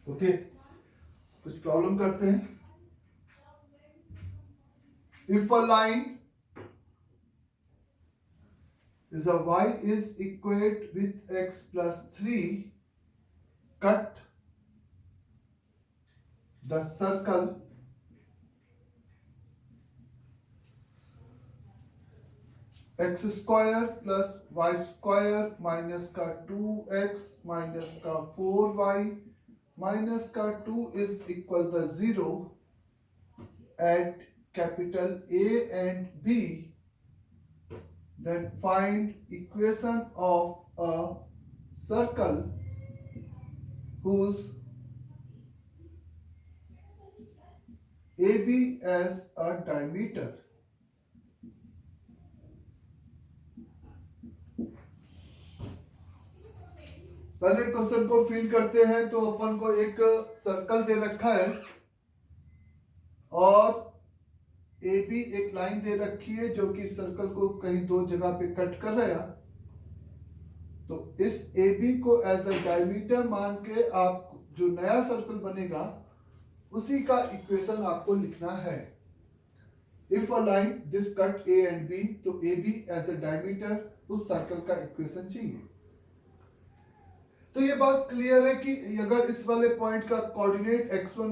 Okay, कुछ problem करते हैं. If a line is a y is equate with x plus 3, cut the circle x square plus y square minus का 2x minus का 4y minus का 2 is equal to 0 at capital A and B, then find equation of a circle whose AB as a diameter. पहले question को fill करते हैं. तो अपन को एक सर्कल दे रखा है और ए बी एक लाइन दे रखी है जो कि सर्कल को कहीं दो जगह पे कट कर रहा है. तो इस ए बी को एज अ डायमीटर मान के आप जो नया सर्कल बनेगा उसी का इक्वेशन आपको लिखना है. If a line this cut A and B, तो A B as a diameter उस सर्कल का इक्वेशन चाहिए. तो ये बात क्लियर है कि अगर इस वाले पॉइंट का coordinate x1,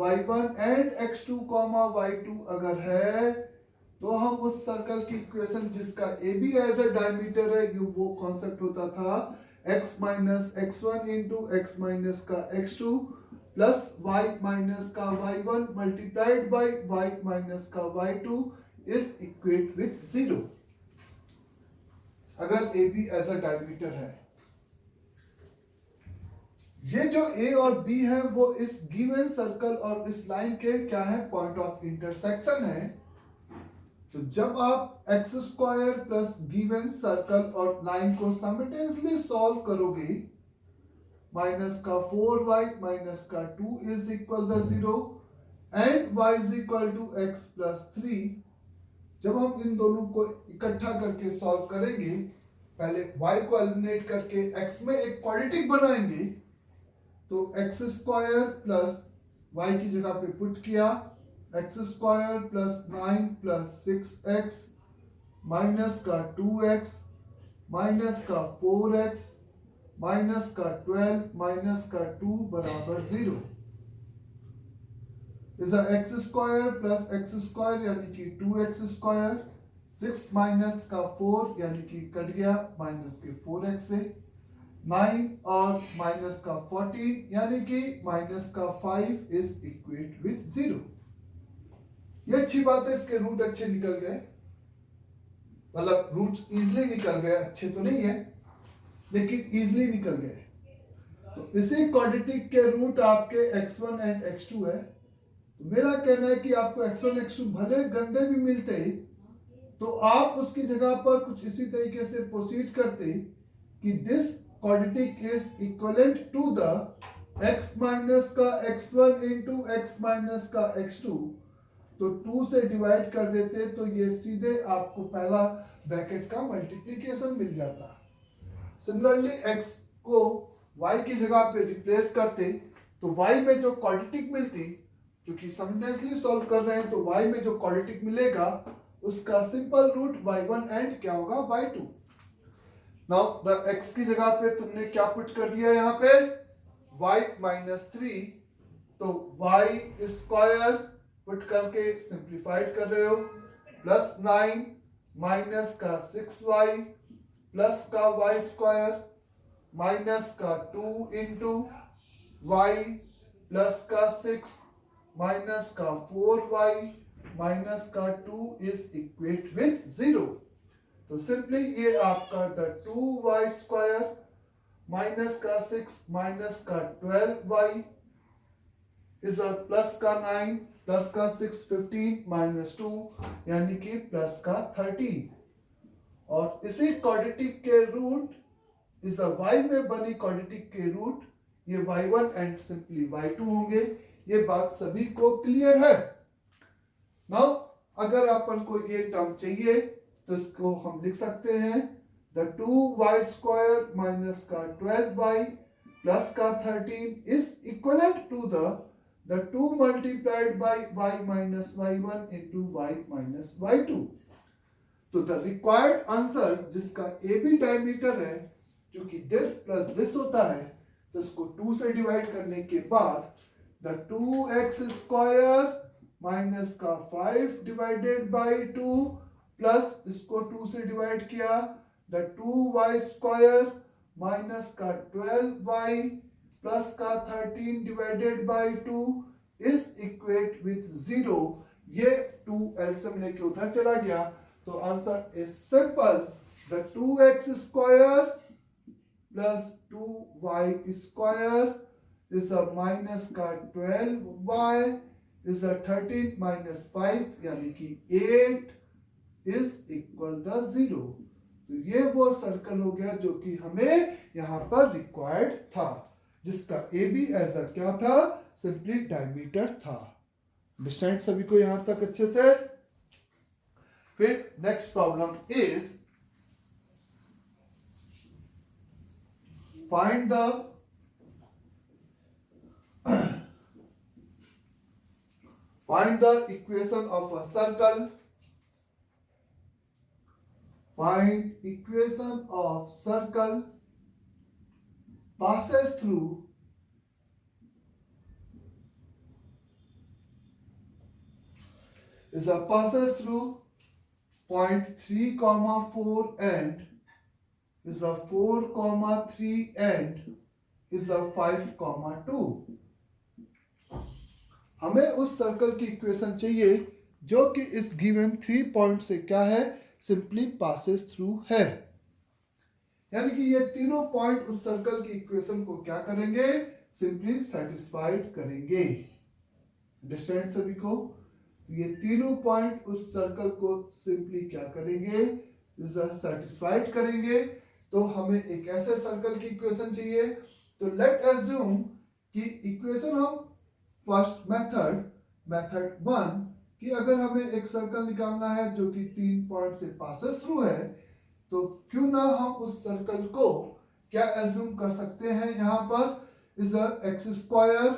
y1 and x2, y2 अगर है तो हम उस सर्कल की इक्वेशन जिसका A B as a diameter है, वो कॉन्सेप्ट होता था x minus x1 into x minus का x2 प्लस y माइनस का y1 multiplied by y minus का y2 इज इक्वेट विथ 0 अगर A B as a diameter है. ये जो A और B है वो इस गिवन सर्कल और इस लाइन के क्या है, पॉइंट ऑफ इंटरसेक्शन है. तो जब आप x square plus given circle और लाइन को साइमल्टेनियसली सॉल्व करोगे, माइनस का 4y माइनस का 2 is equal to 0 and y is equal to x plus 3. जब हम इन दोनों को इकट्ठा करके सॉल्व करेंगे, पहले y को एलिमिनेट करके x में एक क्वाड्रेटिक बनाएंगे. तो एक्स स्क्वायर प्लस वाई की जगह पे पुट किया, x square plus 9 plus 6x minus का 2x माइनस का 4x माइनस का 12 माइनस का 2 बराबर 0. इस x square plus x square यानी कि 2x स्क्वायर, 6 माइनस का 4 यानी कि कट गया माइनस के 4x से, 9 और माइनस का 14 यानी कि माइनस का 5 इज इक्वेट विथ 0. ये अच्छी बात है, इसके रूट अच्छे निकल गए, मतलब रूट इजीली निकल गए. अच्छे तो नहीं है लेकिन इजीली निकल गए. तो इसी क्वाड्रेटिक के रूट आपके x1 एंड x2 है. तो मेरा कहना है कि आपको x1 x2 भले गंदे भी मिलते तो आप उसकी जगह पर कुछ इसी तरीके से प्रोसीड करते कि this quadratic is equivalent to the x minus का x1 इंटू x माइनस का x2. तो 2 से डिवाइड कर देते तो ये सीधे आपको पहला ब्रैकेट का मल्टीप्लिकेशन मिल जाता. सिमिलरली x को y की जगह पे रिप्लेस करते तो y में जो क्वाड्रेटिक मिलती, क्योंकि साइमल्टेनियसली सॉल्व कर रहे हैं तो y में जो क्वाड्रेटिक मिलेगा उसका सिंपल रूट y1 एंड क्या होगा y2. नाउ द x की जगह पे तुमने क्या पुट कर दिया, यहाँ पे y माइनस 3. तो y स्क्वायर पुट करके सिंप्लीफाइड कर रहे हो, प्लस 9 माइनस का 6y प्लस का y स्क्वायर माइनस का 2 इंटू y प्लस का 6 माइनस का 4y माइनस का 2 इज इक्वेट विथ 0. तो सिंपली ये आपका द 2y स्क्वायर माइनस का 6 माइनस का 12y इज अ प्लस का 9 प्लस का 6 15 माइनस 2 यानी कि प्लस का 13. और इसी क्वाड्रेटिक के रूट इस y में बनी क्वाड्रेटिक के रूट ये y1 एंड सिंपली y2 होंगे. ये बात सभी को क्लियर है. नाउ अगर अपन को ये टर्म चाहिए तो इसको हम लिख सकते हैं द 2y स्क्वायर माइनस का 12y प्लस का 13 is equivalent to the 2 multiplied by y minus y1 into y minus y2. तो द रिक्वायर्ड आंसर जिसका ए बी डायमीटर है, क्योंकि दिस प्लस दिस होता है, तो इसको 2 से डिवाइड करने के बाद द 2x स्क्वायर माइनस का 5 डिवाइडेड बाई 2 प्लस इसको 2 से डिवाइड किया द 2y स्क्वायर माइनस का 12y प्लस का 13 divided by 2 is equate with 0. ये 2 एलसीएम लेके उधर चला गया, तो answer is simple. The 2x square plus 2y square is a minus का 12y इज अ 13 माइनस 5 यानी कि 8 इज इक्वल द 0. तो ये वो सर्कल हो गया जो कि हमें यहां पर रिक्वायर्ड था, जिसका ए बी एज अ क्या था, सिंपली डायमीटर था. अंडरस्टैंड सभी को यहां तक अच्छे से. फिर next problem is find the equation of a circle. Find equation of circle passes through point 3, 4 and is a 4, 3 and is a 5, 2. हमें उस सर्कल की इक्वेशन चाहिए जो कि इस गिवन 3 पॉइंट से क्या है, सिंपली पासेस थ्रू है. यानी कि ये तीनों पॉइंट उस सर्कल की इक्वेशन को क्या करेंगे, सिंपली सेटिस्फाइड करेंगे. अंडरस्टैंड सभी को. ये तीनों पॉइंट उस सर्कल को सिंपली क्या करेंगे, सेटिस्फाइड करेंगे. तो हमें एक ऐसे सर्कल की इक्वेशन चाहिए. तो लेट अज्यूम कि इक्वेशन हम फर्स्ट मेथड 1 कि अगर हमें एक सर्कल निकालना है जो कि 3 पॉइंट से पासेस थ्रू है, तो क्यों ना हम उस सर्कल को क्या एज्यूम कर सकते हैं, यहां पर is x square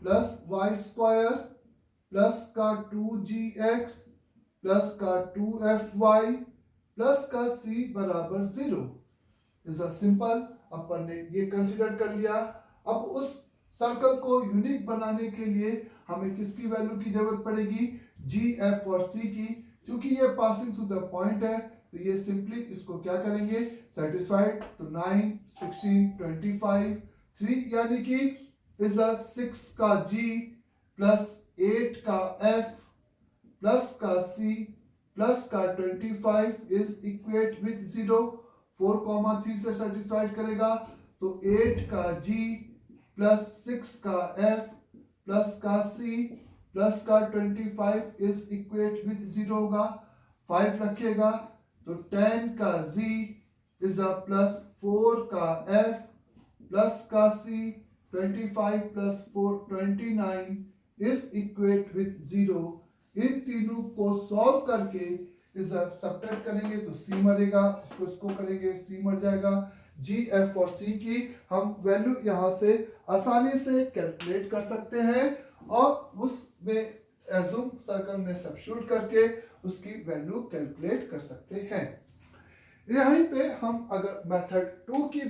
plus y square plus का 2gx प्लस का 2fy प्लस का c बराबर 0. Is a simple. अपन ने ये कंसीडर कर लिया. अब उस सर्कल को यूनिक बनाने के लिए हमें किसकी वैल्यू की जरूरत पड़ेगी, g, f और c की. क्योंकि ये पासिंग थ्रू द पॉइंट है, तो ये सिंपली इसको क्या करेंगे, सेटिस्फाइड. तो 9, 16, 25, 3 यानी कि इज अ 6 का g प्लस 8 का f प्लस का c प्लस का 25 इज इक्वेट विथ 0. 4, 3 से सेटिस्फाइड करेगा, तो 8 का g प्लस 6 का f प्लस का c प्लस का 25 इज इक्वेट विथ 0 होगा. 5 रखिएगा, तो 10 का z इज अ प्लस 4 का f प्लस का c 25 plus 4 29 is equate with 0. इन तीनों को सॉल्व करके इस सब्ट्रैक्ट करेंगे तो c मरेगा, इसको करेंगे c मर जाएगा. g, f और c की हम वैल्यू यहां से आसानी से कैलकुलेट कर सकते हैं और उसमें एज्यूम सर्कल में सब्स्टिट्यूट करके उसकी वैल्यू कैलकुलेट कर सकते हैं. यहीं पे हम अगर मेथड 2 की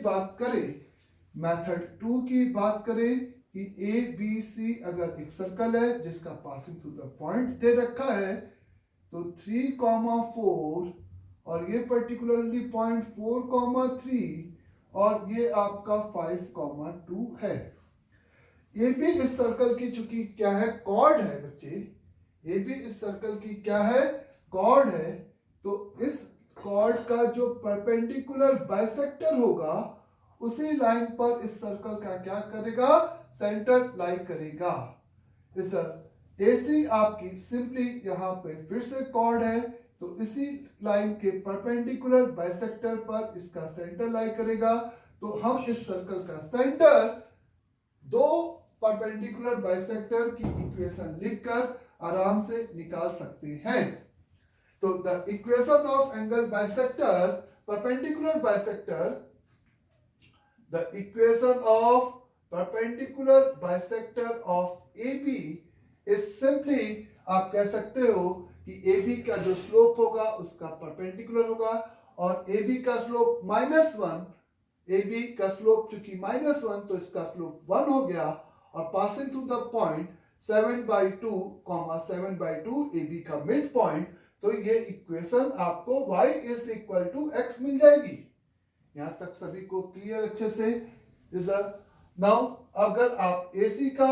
बात करें कि ए बी सी अगर एक सर्कल है जिसका पासिंग थ्रू द पॉइंट दे रखा है, तो 3, 4 और ये पर्टिकुलरली पॉइंट 4, 3 और ये आपका 5, 2 है. ये भी इस सर्कल की चूंकि क्या है, कॉर्ड है बच्चे. ये भी इस सर्कल की क्या है, कॉर्ड है. तो इस कॉर्ड का जो परपेंडिकुलर बाइसेक्टर होगा उसी लाइन पर इस सर्कल का क्या करेगा, सेंटर लाइन करेगा. इस AC आपकी सिंपली यहाँ पे फिर से कॉर्ड है, तो इसी लाइन के परपेंडिकुलर बाइसेक्टर पर इसका सेंटर लाई करेगा. तो हम इस सर्कल का सेंटर दो परपेंडिकुलर बाइसेक्टर की इक्वेशन लिखकर आराम से निकाल सकते हैं. तो the equation of angle bisector, perpendicular bisector, the equation of perpendicular bisector of AB is simply, आप कह सकते हो कि AB का जो स्लोप होगा उसका परपेंडिकुलर होगा, और AB का स्लोप -1, AB का स्लोप चूंकि -1 तो इसका स्लोप 1 हो गया, और passing through the point 7/2, 7/2 AB का मिड पॉइंट, तो ये इक्वेशन आपको y is equal to x मिल जाएगी। यहां तक सभी को क्लियर अच्छे से? इज नाउ अगर आप AC का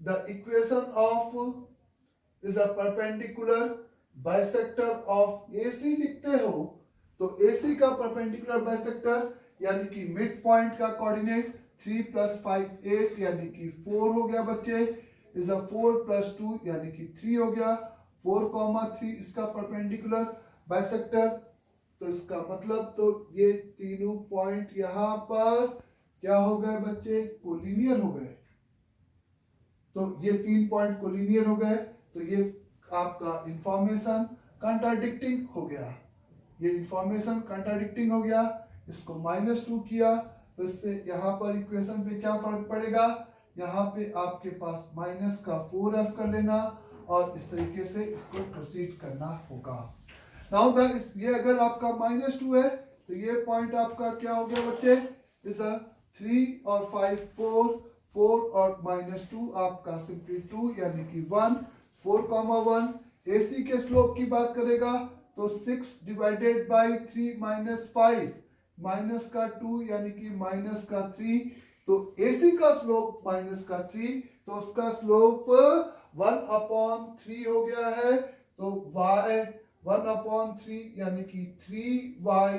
the equation of is a perpendicular bisector of AC लिखते हो, तो AC का परपेंडिकुलर बाइसेक्टर यानी कि मिड पॉइंट का कोऑर्डिनेट 3 + 5 8 यानी कि 4 हो गया बच्चे, इज अ 4 + 2 यानी कि 3 हो गया, 4, 3 इसका परपेंडिकुलर बाइसेक्टर। तो इसका मतलब तो ये तीनों पॉइंट यहां पर क्या हो गए बच्चे? कोलिनियर हो गए। तो ये 3 पॉइंट कोलिनियर हो गए, तो ये आपका इंफॉर्मेशन कंट्राडिक्टिंग हो गया। ये इंफॉर्मेशन कंट्राडिक्टिंग हो गया, इसको -2 किया, तो इससे यहाँ पर इक्वेशन पे क्या फर्क पड़ेगा? यहाँ पे आपके पास -4f कर लेना, और इस तरीके से इसको प्रोसीड करना होगा। नाउ ये अगर आपका -2 है, तो ये पॉइंट आपका क्या हो गया बच्चे? इस 3 और 5 4 और -2 आपका सिंपली 2 यानी कि 1, 4, 1। AC के स्लोप की बात करेगा तो 6 डिवाइडेड बाई 3 -5, माइनस का 2 यानी कि -3, तो AC का स्लोप -3, तो उसका स्लोप 1/3 हो गया है, तो y 1/3 यानी कि 3y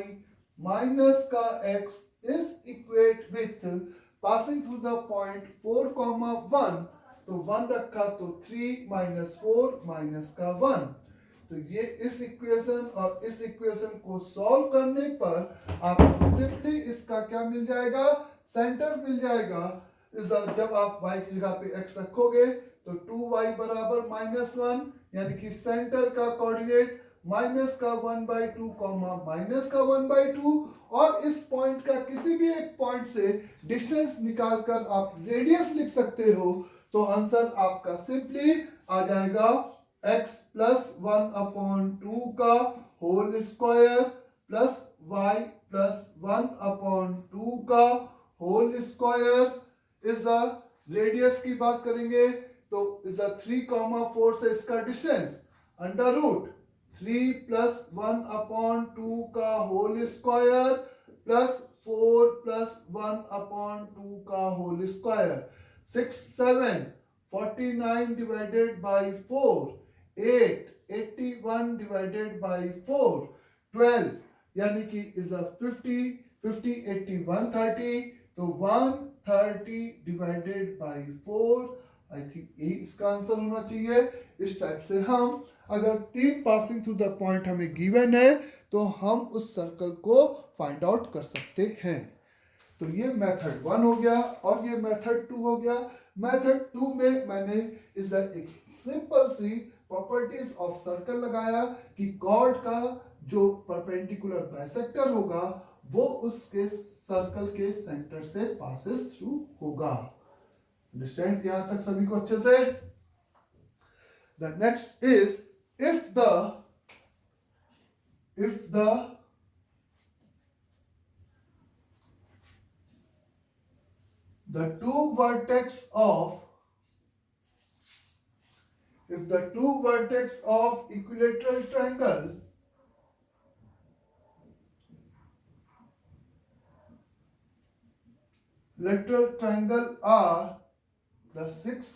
माइनस का x is equate with passing through the point 4, 1, तो 1 रखा तो 3 -4 का 1। तो ये इस इक्वेशन और इस इक्वेशन को सॉल्व करने पर आपको सिंपली इसका क्या मिल जाएगा? सेंटर मिल जाएगा। जब आप y की जगह पे x रखोगे तो 2y बराबर -1 यानी कि सेंटर का कोऑर्डिनेट -1/2, -1/2, और इस पॉइंट का किसी भी एक पॉइंट से डिस्टेंस निकालकर आप रेडियस लिख सकते हो। तो आंसर आपका सिंपली आ जाएगा x + 1/2 का होल स्क्वायर प्लस y + 1/2 का whole square is a radius की बात करेंगे तो इज अ 3, 4 से इसका डिस्टेंस अंडर रूट 3 + 1/2 का होल स्क्वायर प्लस 4 + 1/2 का whole square. 6 7 49 divided by 4, 8 81 divided by 4, 12 यानी कि इज अ 50 50 80 130, तो 130 डिवाइडेड बाई 4, आई थिंक यही इसका आंसर होना चाहिए। इस टाइप से हम अगर 3 पासिंग थ्रू द पॉइंट हमें गिवन है तो हम उस सर्कल को फाइंड आउट कर सकते हैं। तो ये मेथड 1 हो गया और ये मेथड 2 हो गया। मेथड 2 में मैंने इस एक सिंपल सी प्रॉपर्टीज ऑफ सर्कल लगाया कि कॉर्ड का जो परपेंडिकुलर बाइसेक्टर होगा वो उसके सर्कल के सेंटर से पासेस थ्रू होगा। अंडरस्टैंड यहां तक सभी को अच्छे से? The next is if the two vertex of equilateral triangle are the 6,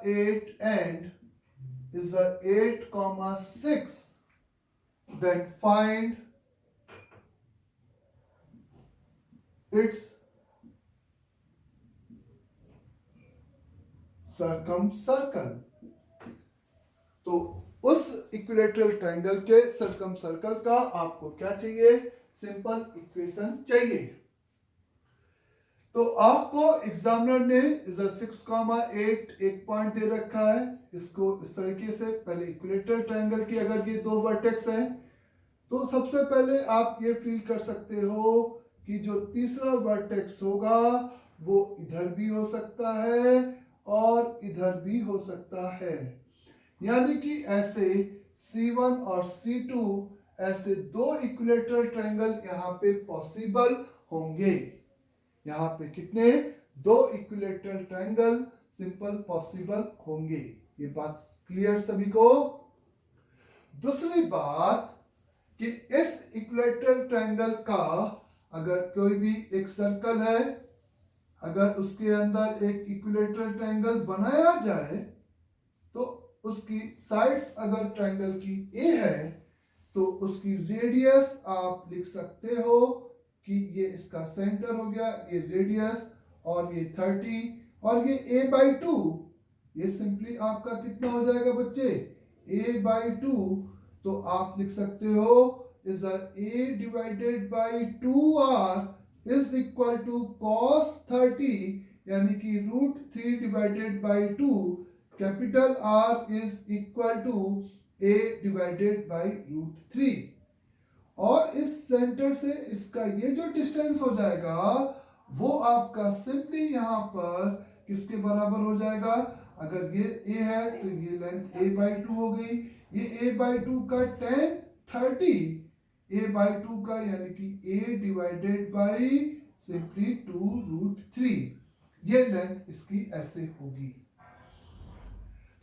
8 and is a 8, 6, then find its circumcircle। तो उस इक्विलेटरल ट्रायंगल के सर्कमसर्कल का आपको क्या चाहिए? सिंपल इक्वेशन चाहिए। तो आपको एग्जामिनर ने 6, 8 एक पॉइंट दे रखा है, इसको इस तरीके से पहले इक्विलेटरल ट्रायंगल की अगर ये दो वर्टेक्स हैं तो सबसे पहले आप ये फील कर सकते हो कि जो तीसरा वर्टेक्स होगा वो इधर भी हो सकता है और इधर भी हो सकता है। यानी कि ऐसे C1 और C2 ऐसे दो इक्विलेटरल ट्रायंगल यहाँ पे पॉसिबल होंगे। यहाँ पे कितने? दो इक्विलेटरल ट्रायंगल सिंपल पॉसिबल होंगे। ये बात क्लियर सभी को? दूसरी बात कि इस इक्विलेटरल ट्रायंगल का अगर कोई भी एक सर्कल है, अगर उसके अंदर एक इक्विलेटरल ट्रायंगल बनाया जाए तो उसकी साइड्स अगर ट्रायंगल की ए है तो उसकी रेडियस आप लिख सकते हो कि ये इसका सेंटर हो गया, ये रेडियस, और ये 30 और ये a/2, ये सिंपली आपका कितना हो जाएगा बच्चे? a/2। तो आप लिख सकते हो is a divided by 2r is equal to cos 30 यानी कि √3 divided by 2, capital R is equal to a divided by √3। और इस सेंटर से इसका ये जो डिस्टेंस हो जाएगा वो आपका सिंपली यहाँ पर किसके बराबर हो जाएगा? अगर ये a है तो ये लेंथ a/2 हो गई, ये a/2 का tan 30 a/2 का यानी कि a डिवाइडेड बाई सिंपली 2√3, ये लेंथ इसकी ऐसे होगी।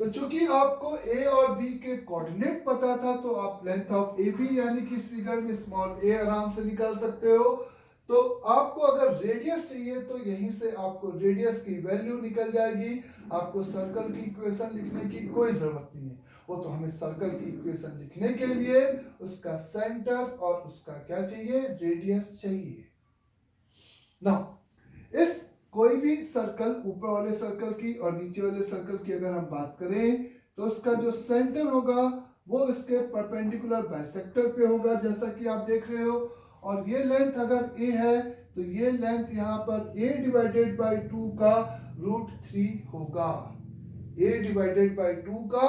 तो चूंकि आपको a और b के कोऑर्डिनेट पता था तो आप लेंथ ऑफ ए बी यानी कि इस फिगर में स्मॉल a आराम से निकाल सकते हो। तो आपको अगर रेडियस चाहिए तो यहीं से आपको रेडियस की वैल्यू निकल जाएगी। आपको सर्कल की इक्वेशन लिखने की कोई जरूरत नहीं है, वो तो हमें सर्कल की इक्वेशन लिखने के लिए उसका सेंटर और उसका क्या चाहिए? रेडियस चाहिए ना। इस कोई भी सर्कल, ऊपर वाले सर्कल की और नीचे वाले सर्कल की अगर हम बात करें तो उसका जो सेंटर होगा वो इसके परपेंडिकुलर बाइसेक्टर पे होगा जैसा कि आप देख रहे हो। और ये लेंथ अगर a है तो ये लेंथ यहाँ पर a डिवाइडेड बाई 2 का √3 होगा, a डिवाइडेड बाई 2 का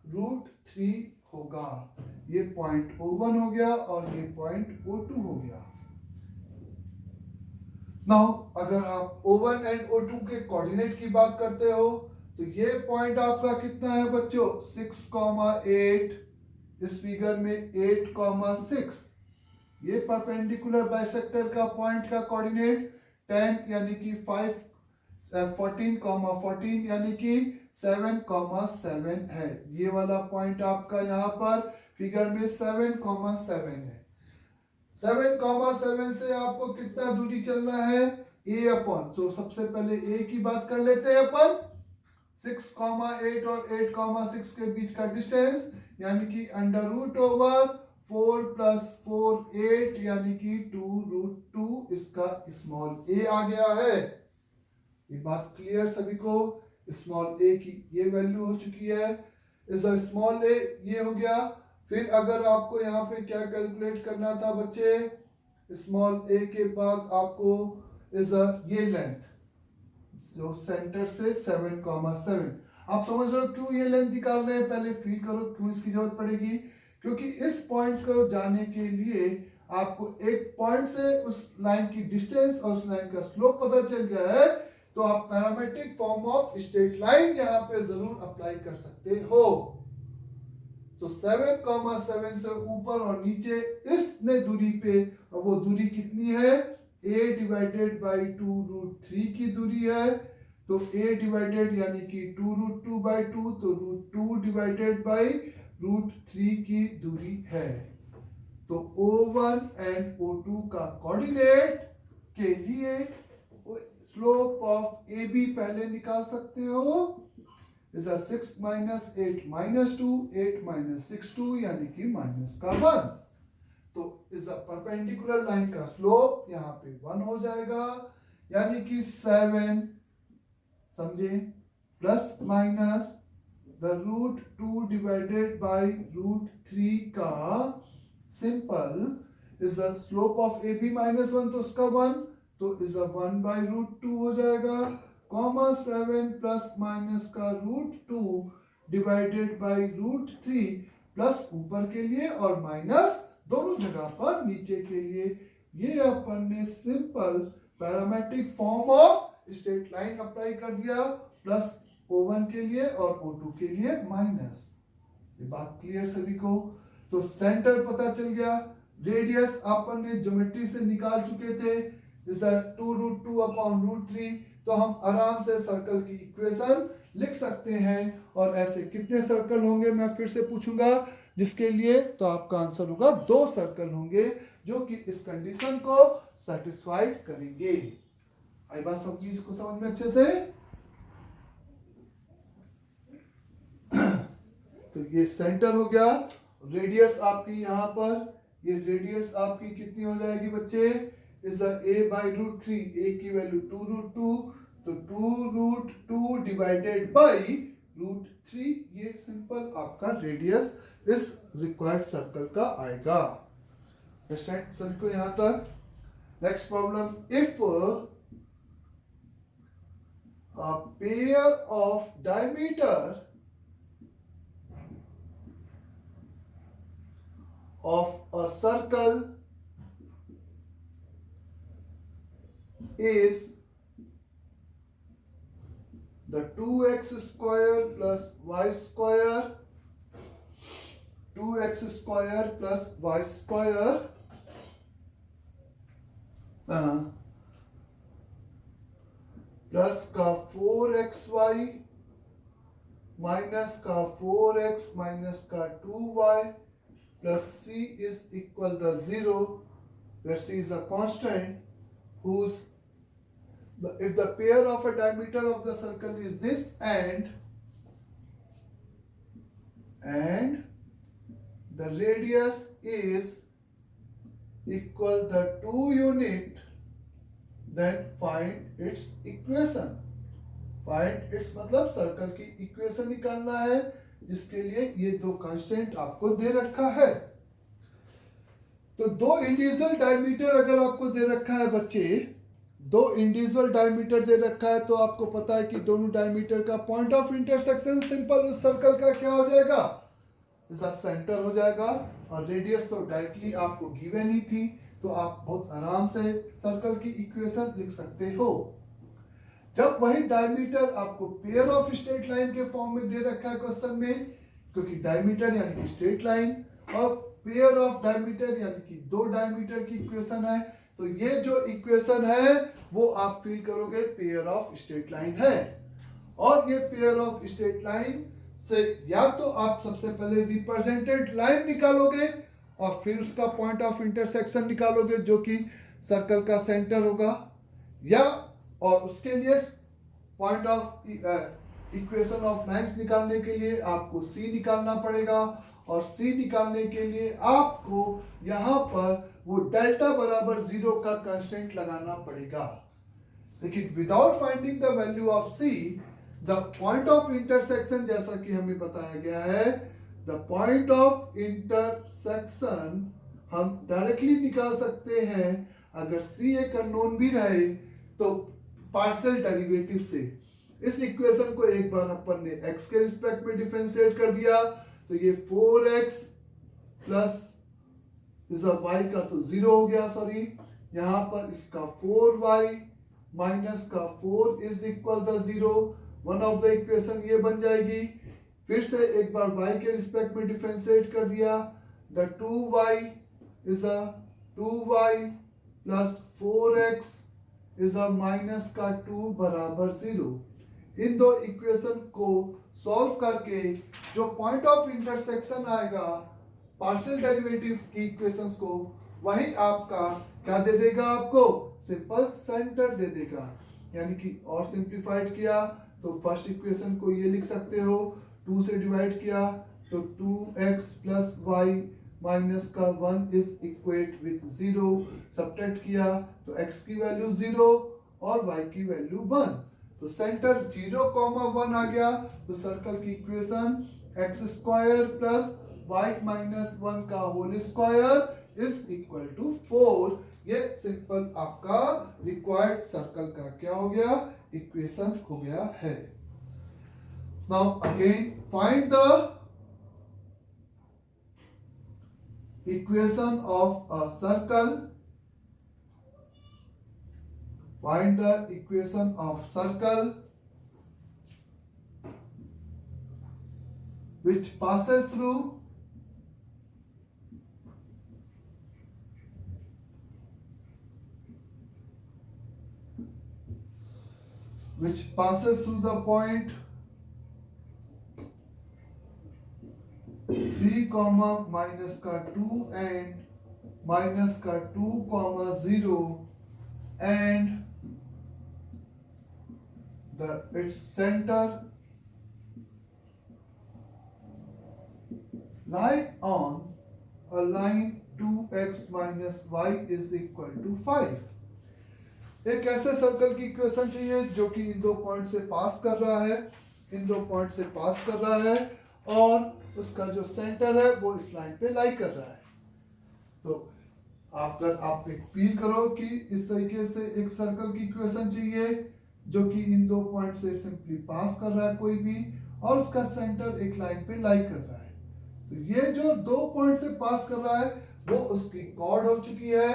√3 होगा। ये पॉइंट O1 हो गया और ये पॉइंट O2 हो गया। नाउ अगर आप O1 एंड O2 के कोऑर्डिनेट की बात करते हो तो ये पॉइंट आपका कितना है बच्चों? 6,8, इस फिगर में 8,6, ये परपेंडिकुलर बाइसेक्टर का पॉइंट का कोऑर्डिनेट 10 यानी कि 14,14 यानी कि 7,7 है। ये वाला पॉइंट आपका यहाँ पर फिगर में 7,7 है। 7,7 से आपको कितना दूरी चलना है? a/, तो सबसे पहले a की बात कर लेते हैं अपन। 6,8 और 8,6 के बीच का डिस्टेंस यानी कि √4 + 4 8 यानी कि 2√2 इसका स्मॉल a आ गया है। ये बात क्लियर सभी को? स्मॉल a की ये वैल्यू हो चुकी है, इस स्मॉल a ये हो गया। फिर अगर आपको यहाँ पे क्या कैलकुलेट करना था बच्चे? स्मॉल a के बाद आपको इस ये लेंथ जो सेंटर से 7,7, आप समझ रहे हो क्यों ये लेंथ निकाल रहे हैं? पहले फील करो क्यों इसकी जरूरत पड़ेगी। क्योंकि इस पॉइंट को जाने के लिए आपको एक पॉइंट से उस लाइन की डिस्टेंस और उस लाइन का स्लोप पता चल गया है तो आप parametric form of straight line यहाँ पे जरूर अप्लाई कर सकते हो। तो 7,7 से ऊपर और नीचे इसने दूरी पे, वो दूरी कितनी है? a डिवाइडेड बाई 2√3 की दूरी है। तो a डिवाइडेड यानी कि 2√2/2, तो √2 डिवाइडेड बाई √3 की दूरी है। तो O1 एंड O2 का कोऑर्डिनेट के लिए स्लोप ऑफ AB पहले निकाल सकते हो। इज 6 - 8 - 2, 8 - 6 2 यानी कि -1। तो इस परपेंडिकुलर लाइन का स्लोप यहाँ पे 1 हो जाएगा यानी कि 7, समझे, plus minus the √2 divided by √3 का simple is the slope of AB -1, तो उसका 1, तो इज 1/√2 हो जाएगा, कॉमा 7 प्लस माइनस का √2 डिवाइडेड बाई √3 प्लस ऊपर के लिए और माइनस दोनों जगह पर नीचे के लिए, ये अपन ने simple parametric form of straight line apply कर दिया, प्लस O1 के लिए और O2 के लिए माइनस। ये बात क्लियर सभी को? तो सेंटर पता चल गया, रेडियस अपन ने ज्योमेट्री से निकाल चुके थे, इज 2√2/√3। तो हम आराम से सर्कल की इक्वेशन लिख सकते हैं। और ऐसे कितने सर्कल होंगे मैं फिर से पूछूंगा, जिसके लिए तो आपका आंसर होगा 2 सर्कल होंगे जो कि इस कंडीशन को सेटिस्फाइड करेंगे। आई बात समझी इसको समझ में अच्छे से? तो ये सेंटर हो गया, रेडियस आपकी यहाँ पर, ये रेडियस आपकी कितनी हो जाएगी बच्चे, इज a/√3, a की वैल्यू 2√2, तो 2√2 डिवाइडेड बाई √3, ये सिंपल आपका रेडियस इस रिक्वायर्ड सर्कल का आएगा। सर को यहां तक। Next problem, if a pair of diameter of a circle is the 2x square plus y square, 2x square plus y square plus का 4xy माइनस का 4x माइनस का 2y plus c is equal to 0, where c is a constant whose if the pair of a diameter of the circle is this and the radius is equal to 2 unit, then find its equation. Find its मतलब circle की equation निकालना है, जिसके लिए ये 2 constant आपको दे रखा है। तो 2 इंडिविजुअल डायमीटर अगर आपको दे रखा है बच्चे, 2 इंडिविजुअल डायमीटर दे रखा है, तो आपको पता है कि दोनों डायमीटर का पॉइंट ऑफ इंटरसेक्शन सिंपल उस सर्कल का क्या हो जाएगा, इसका सेंटर हो जाएगा। और रेडियस तो डायरेक्टली आपको गिवन ही थी, तो आप बहुत आराम से सर्कल की इक्वेशन लिख सकते हो। जब वही डायमीटर आपको पेयर ऑफ स्ट्रेट लाइन के फॉर्म में दे रखा है क्वेश्चन में, क्योंकि डायमीटर यानी कि स्ट्रेट लाइन और पेयर ऑफ डायमीटर यानी कि 2 डायमीटर की इक्वेशन है, तो ये जो इक्वेशन है वो आप फील करोगे पेयर ऑफ स्ट्रेट लाइन है। और ये पेयर ऑफ स्ट्रेट लाइन से या तो आप सबसे पहले रिप्रेजेंटेड लाइन निकालोगे और फिर उसका पॉइंट ऑफ इंटरसेक्शन निकालोगे जो कि सर्कल का सेंटर होगा, या और उसके लिए point of equation of lines निकालने के लिए आपको C निकालना पड़ेगा, और C निकालने के लिए आपको यहाँ पर वो डेल्टा बराबर 0 का कांस्टेंट लगाना पड़ेगा। लेकिन without finding the value of C, the point of intersection, जैसा कि हमें बताया गया है, द पॉइंट ऑफ इंटरसेक्शन हम डायरेक्टली निकाल सकते हैं अगर C एक अननोन भी रहे तो पार्शियल डेरिवेटिव से। इस इक्वेशन को एक बार अपन ने x के रिस्पेक्ट में डिफरेंशिएट कर दिया, तो ये 4x प्लस इस y का तो 0 हो गया, सॉरी, यहाँ पर इसका 4y माइनस का 4 is equal the 0, one of the equation ये बन जाएगी। फिर से एक बार y के रिस्पेक्ट में डिफरेंशिएट कर दिया, the 2y is a 2y plus 4x is a minus का 2 बराबर 0। इन 2 इक्वेशन को सॉल्व करके जो पॉइंट ऑफ इंटरसेक्शन आएगा पार्शियल डेरिवेटिव की इक्वेशंस को, वही आपका क्या दे देगा, आपको सिंपल सेंटर दे देगा। यानी कि और सिंप्लीफाइड किया तो फर्स्ट इक्वेशन को ये लिख सकते हो, 2 से डिवाइड किया तो 2x प्लस y माइनस का 1 इज इक्वेट विथ 0, सब्ट्रैक्ट किया तो x की वैल्यू 0 और y की वैल्यू 1, तो सेंटर 0,1 आ गया। तो सर्कल की equation x square plus y minus 1 का whole square is equal to 4। ये सिंपल आपका रिक्वायर्ड सर्कल का क्या हो गया, इक्वेशन हो गया है। Now again find the equation of a circle Find the equation of circle which passes through the point 3 comma minus का 2 and minus का 2 comma 0 and its center lie on a line 2x minus y is equal to 5. एक ऐसे circle की equation चाहिए जो कि इन दो point से पास कर रहा है, और उसका जो सेंटर है वो इस लाइन पे लाई कर रहा है. तो आप एक फील करो कि इस तरीके से एक सर्कल की इक्वेशन चाहिए जो कि इन दो पॉइंट से सिंपली पास कर रहा है कोई भी, और उसका सेंटर एक लाइन पे लाई कर रहा है. तो ये जो दो पॉइंट से पास कर रहा है वो उसकी कॉर्ड हो चुकी है,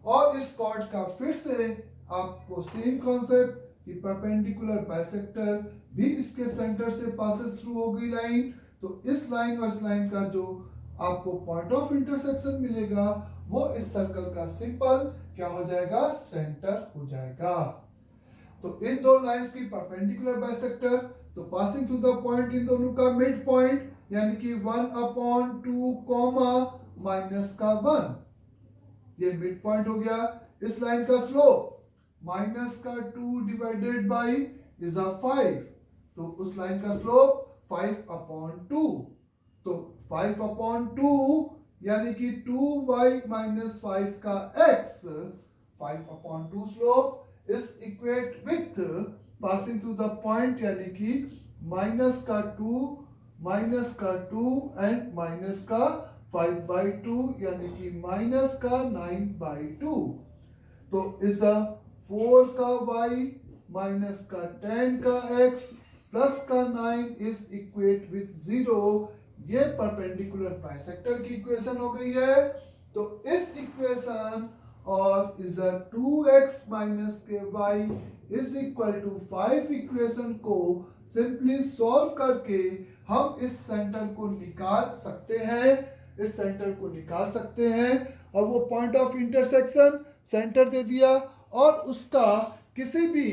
और इस कॉर्ड का फिर से आपको सेम कॉन्सेप्ट कि परपेंडिकुलर बाइसेक्टर भी इसके सेंटर से पासेस थ्रू हो गई लाइन. तो इस लाइन और इस लाइन का जो आपको पॉइंट ऑफ इंटरसेक्शन मिलेगा वो इस सर्कल का सिंपल क्या हो जाएगा, सेंटर हो जाएगा. तो इन दो लाइंस की परपेंडिकुलर बाइसेक्टर, तो passing through the point in दोनों का मिड पॉइंट यानी कि 1/2 कॉमा माइनस का 1, ये मिड पॉइंट हो गया. इस लाइन का स्लोप माइनस का 2 डिवाइडेड बाई इज अ 5, तो उस लाइन का स्लोप 5/2, तो 5/2 यानी कि 2y minus 5 का x, 5/2 slope is equate with passing through the point यानी कि माइनस का 2 एंड माइनस का 5/2 यानी कि माइनस का 9/2. तो इस 4 का y माइनस का 10 का x प्लस का 9 इज इक्वेट विथ 0. ये परपेंडिकुलर बाइसेक्टर की इक्वेशन हो गई है. तो इस इक्वेशन और इज 2x माइनस के y is equal to 5 equation को सिंपली सॉल्व करके हम इस सेंटर को निकाल सकते हैं, और वो पॉइंट ऑफ इंटरसेक्शन सेंटर दे दिया, और उसका किसी भी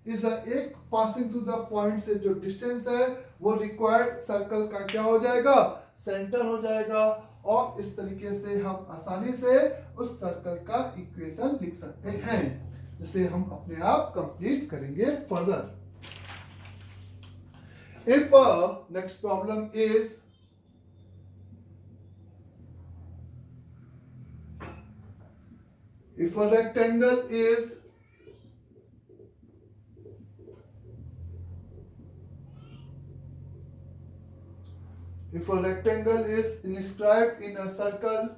एक पासिंग थ्रू द पॉइंट से जो डिस्टेंस है वो रिक्वायर्ड सर्कल का क्या हो जाएगा, सेंटर हो जाएगा. और इस तरीके से हम आसानी से उस सर्कल का इक्वेशन लिख सकते हैं, जिसे हम अपने आप कंप्लीट करेंगे further. If next problem is if a rectangle is inscribed in a circle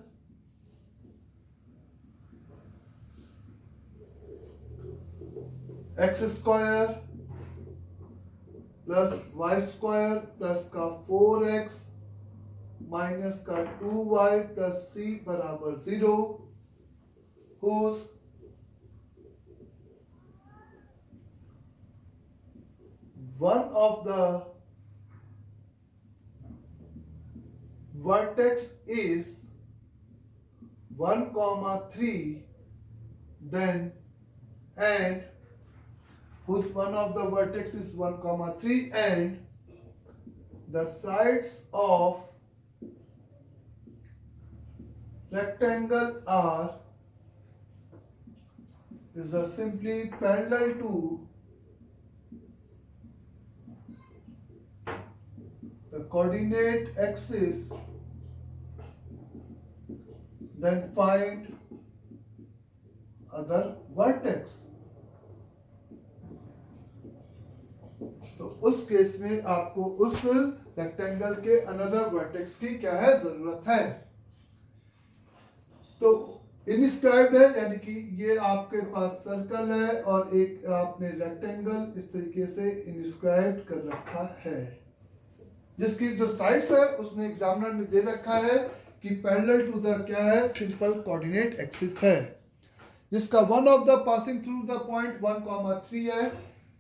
x square plus y square plus का 4x माइनस का 2y plus c बराबर 0, whose one of the vertex is 1,3, then and whose one of the vertex is 1,3 and the sides of rectangle are is simply parallel to the coordinate axis, then find other vertex. तो उस case में आपको उस rectangle के another vertex की क्या है, जरूरत है. तो इनस्क्राइब्ड है यानी कि ये आपके पास सर्कल है और एक आपने रेक्टेंगल इस तरीके से इनस्क्राइब कर रखा है, जिसकी जो साइड्स है उसने एग्जामिनर ने दे रखा है कि पैरेलल टू द क्या है, सिंपल कोऑर्डिनेट एक्सिस है. जिसका one of the passing through the point 1,3 है,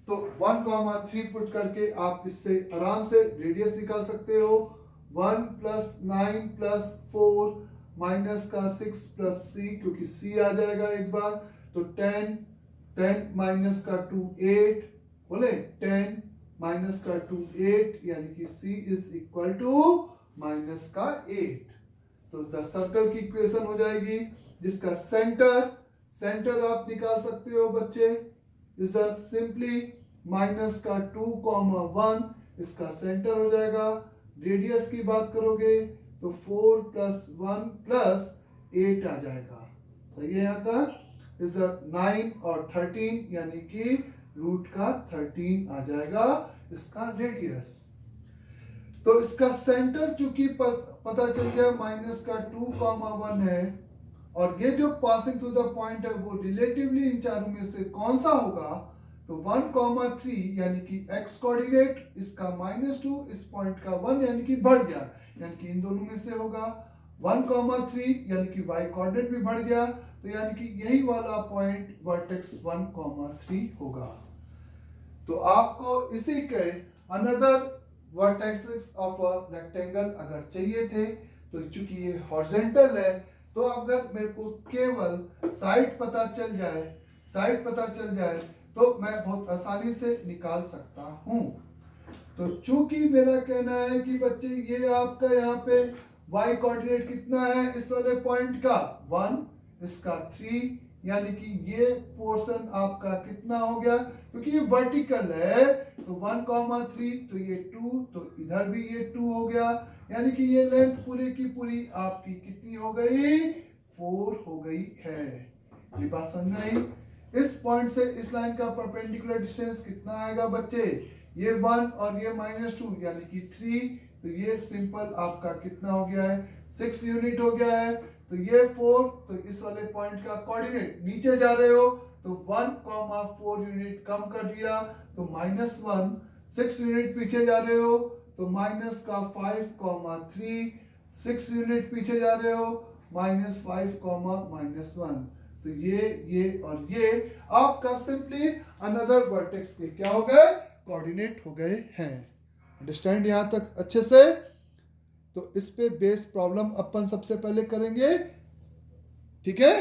तो 1,3 पुट करके आप इससे आराम से रेडियस निकाल सकते हो। 1 प्लस 9 प्लस 4 माइनस का 6 प्लस c, क्योंकि c आ जाएगा एक बार, तो 10 माइनस का 2 8, बोले 10 माइनस का 2 8, यानी कि c is equal to minus का 8। तो द सर्कल की इक्वेशन हो जाएगी, जिसका सेंटर आप निकाल सकते हो बच्चे, इज सिंपली माइनस का 2,1, इसका सेंटर हो जाएगा। रेडियस की बात करोगे तो 4 प्लस 1 प्लस 8 आ जाएगा, सही है। यहाँ तक इज 9 और 13, यानी कि रूट का 13 आ जाएगा इसका रेडियस। तो इसका सेंटर चूंकि पता चल गया माइनस का 2,1 है, और ये जो पासिंग थ्रू द पॉइंट है वो रिलेटिवली इन चारों में से कौन सा होगा, तो 1,3 यानी कि x कोऑर्डिनेट, इसका -2, इस पॉइंट का 1 यानी कि बढ़ गया, यानी कि इन दोनों में से होगा। 1,3 यानी कि y कोऑर्डिनेट भी बढ़ गया, तो यानी कि यही वाला पॉइंट वर्टेक्स 1,3 होगा। तो आपको इसी के another vertexes of a rectangle अगर चाहिए थे, तो चूंकि ये हॉरिजॉन्टल है, तो अगर मेरे को केवल साइड पता चल जाए तो मैं बहुत आसानी से निकाल सकता हूं। तो चूंकि मेरा कहना है कि बच्चे ये आपका यहाँ पे y कोऑर्डिनेट कितना है इस वाले पॉइंट का 1, इसका 3, यानी कि ये पोर्शन आपका कितना हो गया, क्योंकि ये वर्टिकल है, तो 1,3, तो ये 2, तो इधर भी ये 2 हो गया, यानी कि ये लेंथ पूरी की पूरी आपकी कितनी हो गई, 4 हो गई है। ये बात समझ में आई। इस पॉइंट से इस लाइन का परपेंडिकुलर डिस्टेंस कितना आएगा बच्चे, ये 1 और ये -2 यानी कि 3, तो ये सिंपल आपका कितना हो गया है, 6 यूनिट हो गया है। तो ये 4, तो इस वाले पॉइंट का कोऑर्डिनेट नीचे जा रहे हो तो 1,4 यूनिट कम कर दिया, तो -1, 6 यूनिट पीछे जा रहे हो तो माइनस का 5,3, 6 यूनिट पीछे जा रहे हो -5, -1, तो ये और ये आपका सिंपली अनदर वर्टेक्स के क्या हो गए, कोऑर्डिनेट हो गए हैं। अंडरस्टैंड यहां तक अच्छे से। तो इस पे बेस प्रॉब्लम अपन सबसे पहले करेंगे, ठीक है।